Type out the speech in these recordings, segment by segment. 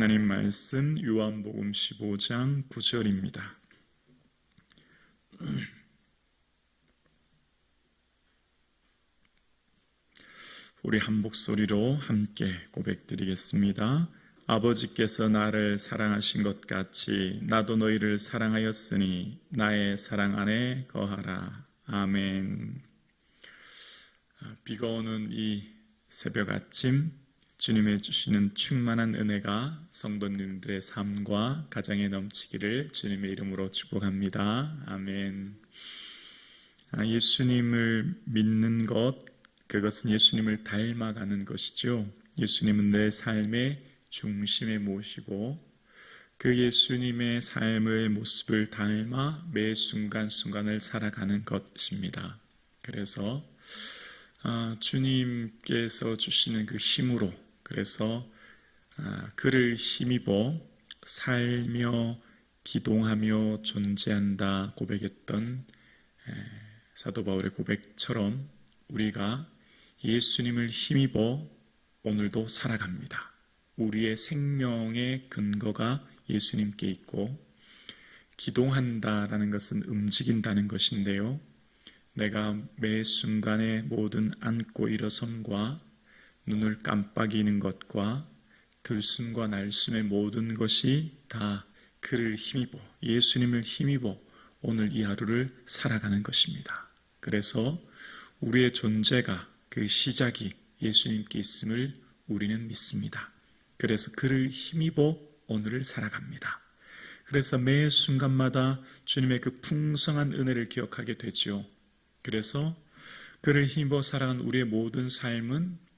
하나님 말씀 요한복음 15장 9절입니다. 우리 한 목소리로 함께 고백드리겠습니다. 아버지께서 나를 사랑하신 것 같이 나도 너희를 사랑하였으니 나의 사랑 안에 거하라. 아멘. 비가 오는 이 새벽 아침, 주님의 주시는 충만한 은혜가 성도님들의 삶과 가정에 넘치기를 주님의 이름으로 축복합니다. 아멘. 예수님을 믿는 것, 그것은 예수님을 닮아가는 것이죠. 예수님은 내 삶의 중심에 모시고 그 예수님의 삶의 모습을 닮아 매 순간순간을 살아가는 것입니다. 그래서 주님께서 주시는 그 힘으로, 그래서 그를 힘입어 살며 기동하며 존재한다 고백했던 사도 바울의 고백처럼 우리가 예수님을 힘입어 오늘도 살아갑니다. 우리의 생명의 근거가 예수님께 있고, 기동한다라는 것은 움직인다는 것인데요, 내가 매 순간의 모든 앉고 일어섬과 눈을 깜빡이는 것과 들숨과 날숨의 모든 것이 다 그를 힘입어, 예수님을 힘입어 오늘 이 하루를 살아가는 것입니다. 그래서 우리의 존재가, 그 시작이 예수님께 있음을 우리는 믿습니다. 그래서 그를 힘입어 오늘을 살아갑니다. 그래서 매 순간마다 주님의 그 풍성한 은혜를 기억하게 되죠. 그래서 그를 힘입어 살아간 우리의 모든 삶은,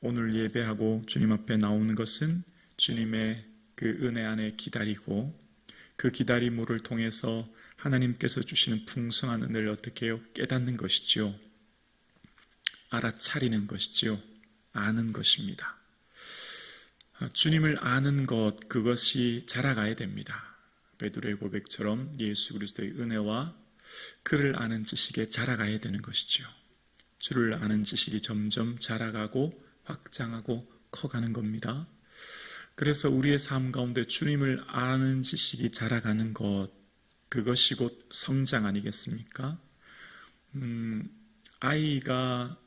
오늘 예배하고 주님 앞에 나오는 것은 주님의 그 은혜 안에 기다리고, 그 기다림을 통해서 하나님께서 주시는 풍성한 은혜를 어떻게 해요? 깨닫는 것이지요. 알아차리는 것이지요. 아는 것입니다. 주님을 아는 것, 그것이 자라가야 됩니다. 베드로의 고백처럼 예수 그리스도의 은혜와 그를 아는 지식에 자라가야 되는 것이지요. 주를 아는 지식이 점점 자라가고 확장하고 커가는 겁니다. 그래서 우리의 삶 가운데 주님을 아는 지식이 자라가는 것, 그것이 곧 성장 아니겠습니까? 아이가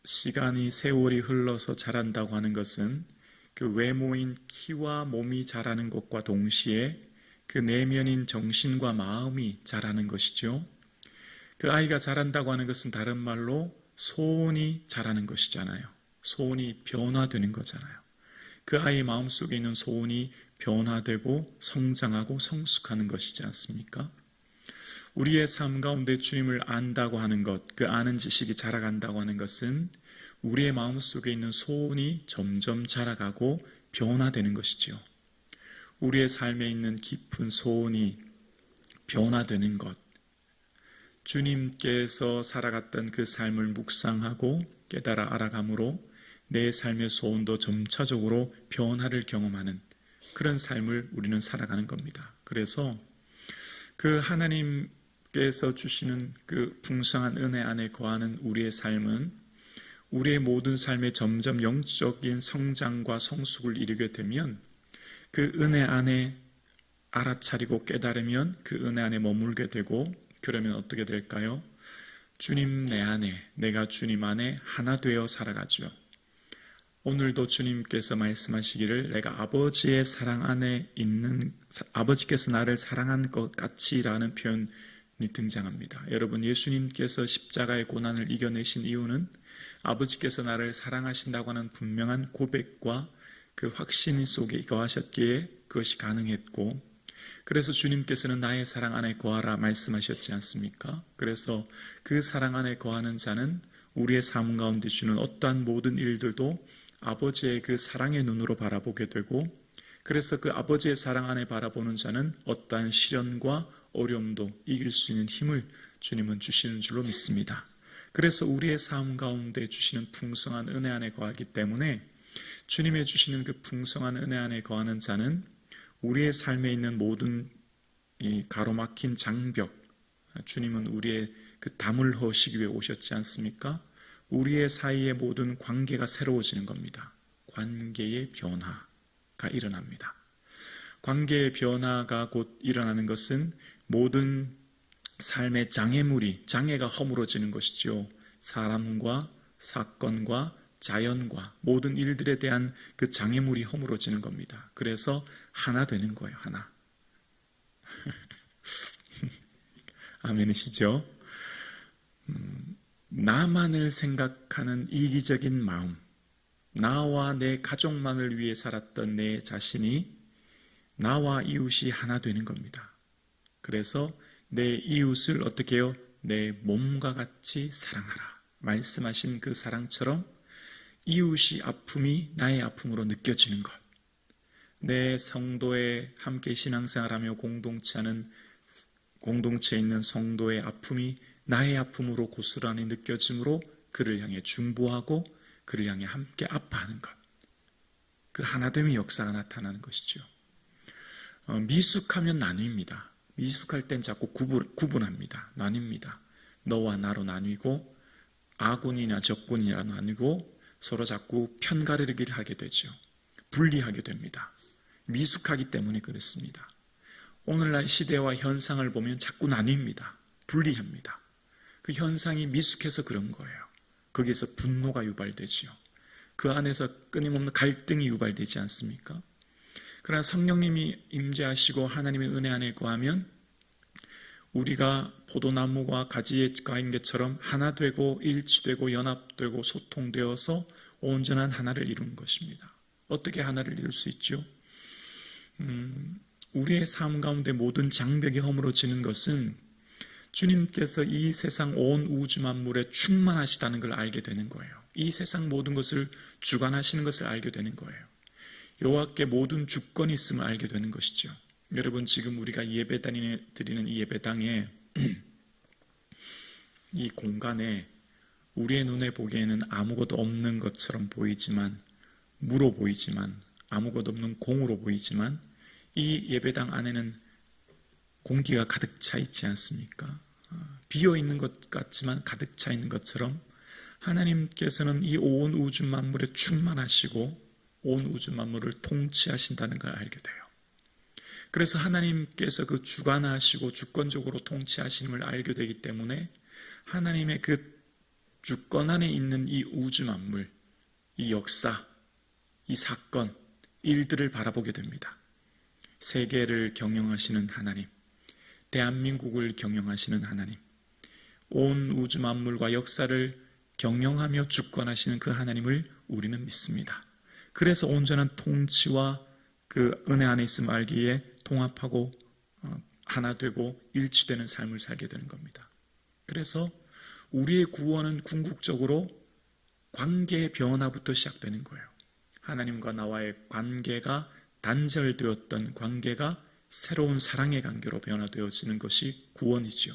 시간이, 세월이 흘러서 자란다고 하는 것은 그 외모인 키와 몸이 자라는 것과 동시에 그 내면인 정신과 마음이 자라는 것이죠. 그 아이가 자란다고 하는 것은 다른 말로 소원이 자라는 것이잖아요. 소원이 변화되는 거잖아요. 그 아이 마음속에 있는 소원이 변화되고 성장하고 성숙하는 것이지 않습니까? 우리의 삶 가운데 주님을 안다고 하는 것, 그 아는 지식이 자라간다고 하는 것은 우리의 마음속에 있는 소원이 점점 자라가고 변화되는 것이죠. 우리의 삶에 있는 깊은 소원이 변화되는 것, 주님께서 살아갔던 그 삶을 묵상하고 깨달아 알아감으로 내 삶의 소원도 점차적으로 변화를 경험하는 그런 삶을 우리는 살아가는 겁니다. 그래서 그 하나님께서 주시는 그 풍성한 은혜 안에 거하는 우리의 삶은 우리의 모든 삶에 점점 영적인 성장과 성숙을 이루게 되면, 그 은혜 안에 알아차리고 깨달으면 그 은혜 안에 머물게 되고, 그러면 어떻게 될까요? 주님 내 안에, 내가 주님 안에 하나 되어 살아가죠. 오늘도 주님께서 말씀하시기를 내가 아버지의 사랑 안에 있는, 아버지께서 나를 사랑한 것 같이라는 표현이 등장합니다. 여러분, 예수님께서 십자가의 고난을 이겨내신 이유는 아버지께서 나를 사랑하신다고 하는 분명한 고백과 그 확신 속에 거하셨기에 그것이 가능했고, 그래서 주님께서는 나의 사랑 안에 거하라 말씀하셨지 않습니까? 그래서 그 사랑 안에 거하는 자는 우리의 삶 가운데 주는 어떠한 모든 일들도 아버지의 그 사랑의 눈으로 바라보게 되고, 그래서 그 아버지의 사랑 안에 바라보는 자는 어떠한 시련과 어려움도 이길 수 있는 힘을 주님은 주시는 줄로 믿습니다. 그래서 우리의 삶 가운데 주시는 풍성한 은혜 안에 거하기 때문에 주님의 주시는 그 풍성한 은혜 안에 거하는 자는 우리의 삶에 있는 모든 이 가로막힌 장벽, 주님은 우리의 그 담을 허시기 위해 오셨지 않습니까? 우리의 사이의 모든 관계가 새로워지는 겁니다. 관계의 변화가 변화가 일어납니다. 관계의 변화가 곧 일어나는 것은 모든 삶의 장애가 허물어지는 것이죠. 사람과 사건과 자연과 모든 일들에 대한 그 장애물이 허물어지는 겁니다. 그래서 하나 되는 거예요. 하나. 아멘이시죠? 나만을 생각하는 이기적인 마음, 나와 내 가족만을 위해 살았던 내 자신이 나와 이웃이 하나 되는 겁니다. 그래서 내 이웃을 어떻게 해요? 내 몸과 같이 사랑하라 말씀하신 그 사랑처럼 이웃이 아픔이 나의 아픔으로 느껴지는 것, 내 성도에 함께 신앙생활하며 공동체에 있는 성도의 아픔이 나의 아픔으로 고스란히 느껴짐으로 그를 향해 중보하고 그를 향해 함께 아파하는 것, 그 하나됨의 역사가 나타나는 것이죠. 미숙하면 나뉩니다. 미숙할 땐 자꾸 구분합니다. 나뉩니다. 너와 나로 나뉘고 아군이나 적군이나 나뉘고 서로 자꾸 편가르기를 하게 되죠. 분리하게 됩니다. 미숙하기 때문에 그렇습니다. 오늘날 시대와 현상을 보면 자꾸 나뉩니다. 분리합니다. 그 현상이 미숙해서 그런 거예요. 거기에서 분노가 유발되지요. 그 안에서 끊임없는 갈등이 유발되지 않습니까? 그러나 성령님이 임재하시고 하나님의 은혜 안에 거하면 우리가 포도나무와 가지에 가인 것처럼 하나 되고 일치되고 연합되고 소통되어서 온전한 하나를 이루는 것입니다. 어떻게 하나를 이룰 수 있죠? 우리의 삶 가운데 모든 장벽이 허물어지는 것은 주님께서 이 세상 온 우주 만물에 충만하시다는 걸 알게 되는 거예요. 이 세상 모든 것을 주관하시는 것을 알게 되는 거예요. 여호와께 모든 주권이 있음을 알게 되는 것이죠. 여러분, 지금 우리가 예배 드리는 이 예배당에 이 공간에 우리의 눈에 보기에는 아무것도 없는 것처럼 보이지만, 무로 보이지만, 아무것도 없는 공으로 보이지만, 이 예배당 안에는 공기가 가득 차 있지 않습니까? 비어 있는 것 같지만 가득 차 있는 것처럼 하나님께서는 이 온 우주 만물에 충만하시고 온 우주 만물을 통치하신다는 걸 알게 돼요. 그래서 하나님께서 그 주관하시고 주권적으로 통치하심을 알게 되기 때문에 하나님의 그 주권 안에 있는 이 우주 만물, 이 역사, 이 사건, 일들을 바라보게 됩니다. 세계를 경영하시는 하나님, 대한민국을 경영하시는 하나님, 온 우주 만물과 역사를 경영하며 주권하시는 그 하나님을 우리는 믿습니다. 그래서 온전한 통치와 그 은혜 안에 있음을 알기에 통합하고 하나 되고 일치되는 삶을 살게 되는 겁니다. 그래서 우리의 구원은 궁극적으로 관계의 변화부터 시작되는 거예요. 하나님과 나와의 관계가 단절되었던 관계가 새로운 사랑의 관계로 변화되어지는 것이 구원이죠.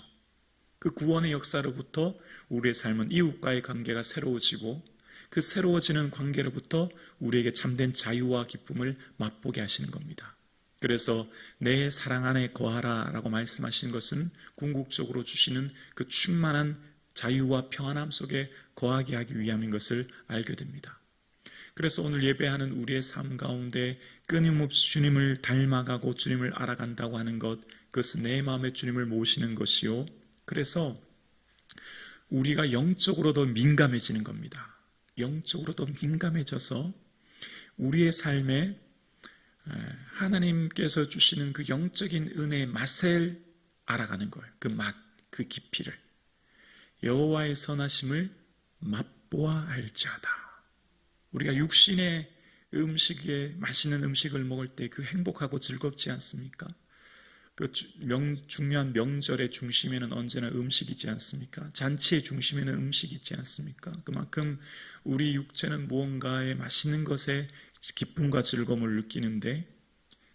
그 구원의 역사로부터 우리의 삶은 이웃과의 관계가 새로워지고 그 새로워지는 관계로부터 우리에게 참된 자유와 기쁨을 맛보게 하시는 겁니다. 그래서 내 사랑 안에 거하라 라고 말씀하신 것은 궁극적으로 주시는 그 충만한 자유와 평안함 속에 거하게 하기 위함인 것을 알게 됩니다. 그래서 오늘 예배하는 우리의 삶 가운데 끊임없이 주님을 닮아가고 주님을 알아간다고 하는 것, 그것은 내 마음에 주님을 모시는 것이요. 그래서 우리가 영적으로 더 민감해지는 겁니다. 영적으로 더 민감해져서 우리의 삶에 하나님께서 주시는 그 영적인 은혜의 맛을 알아가는 거예요. 그 맛, 그 깊이를. 여호와의 선하심을 맛보아 알지어다. 우리가 육신의 음식에 맛있는 음식을 먹을 때 그 행복하고 즐겁지 않습니까? 그 중요한 명절의 중심에는 언제나 음식이지 않습니까? 잔치의 중심에는 음식이 있지 않습니까? 그만큼 우리 육체는 무언가의 맛있는 것에 기쁨과 즐거움을 느끼는데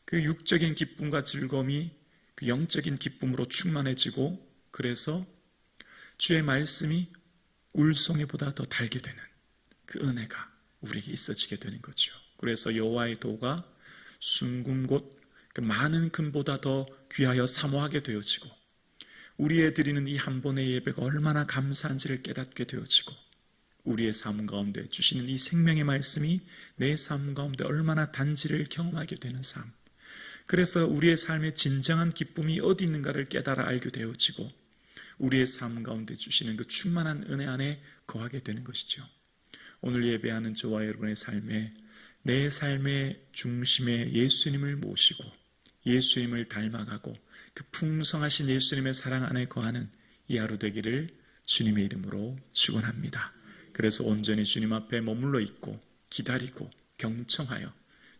그 육적인 기쁨과 즐거움이 그 영적인 기쁨으로 충만해지고 그래서 주의 말씀이 울송이보다 더 달게 되는 그 은혜가 우리에게 있어지게 되는 거죠. 그래서 여호와의 도가 순금 곧 그 많은 금보다 더 귀하여 사모하게 되어지고 우리의 드리는 이 한 번의 예배가 얼마나 감사한지를 깨닫게 되어지고 우리의 삶 가운데 주시는 이 생명의 말씀이 내 삶 가운데 얼마나 단지를 경험하게 되는 삶. 그래서 우리의 삶의 진정한 기쁨이 어디 있는가를 깨달아 알게 되어지고 우리의 삶 가운데 주시는 그 충만한 은혜 안에 거하게 되는 것이죠. 오늘 예배하는 저와 여러분의 삶에 내 삶의 중심에 예수님을 모시고 예수님을 닮아가고 그 풍성하신 예수님의 사랑 안에 거하는 이 하루 되기를 주님의 이름으로 축원합니다. 그래서 온전히 주님 앞에 머물러 있고 기다리고 경청하여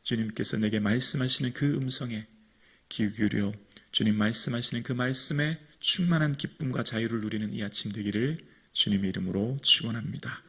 주님께서 내게 말씀하시는 그 음성에 귀 기울여 주님 말씀하시는 그 말씀에 충만한 기쁨과 자유를 누리는 이 아침 되기를 주님의 이름으로 축원합니다.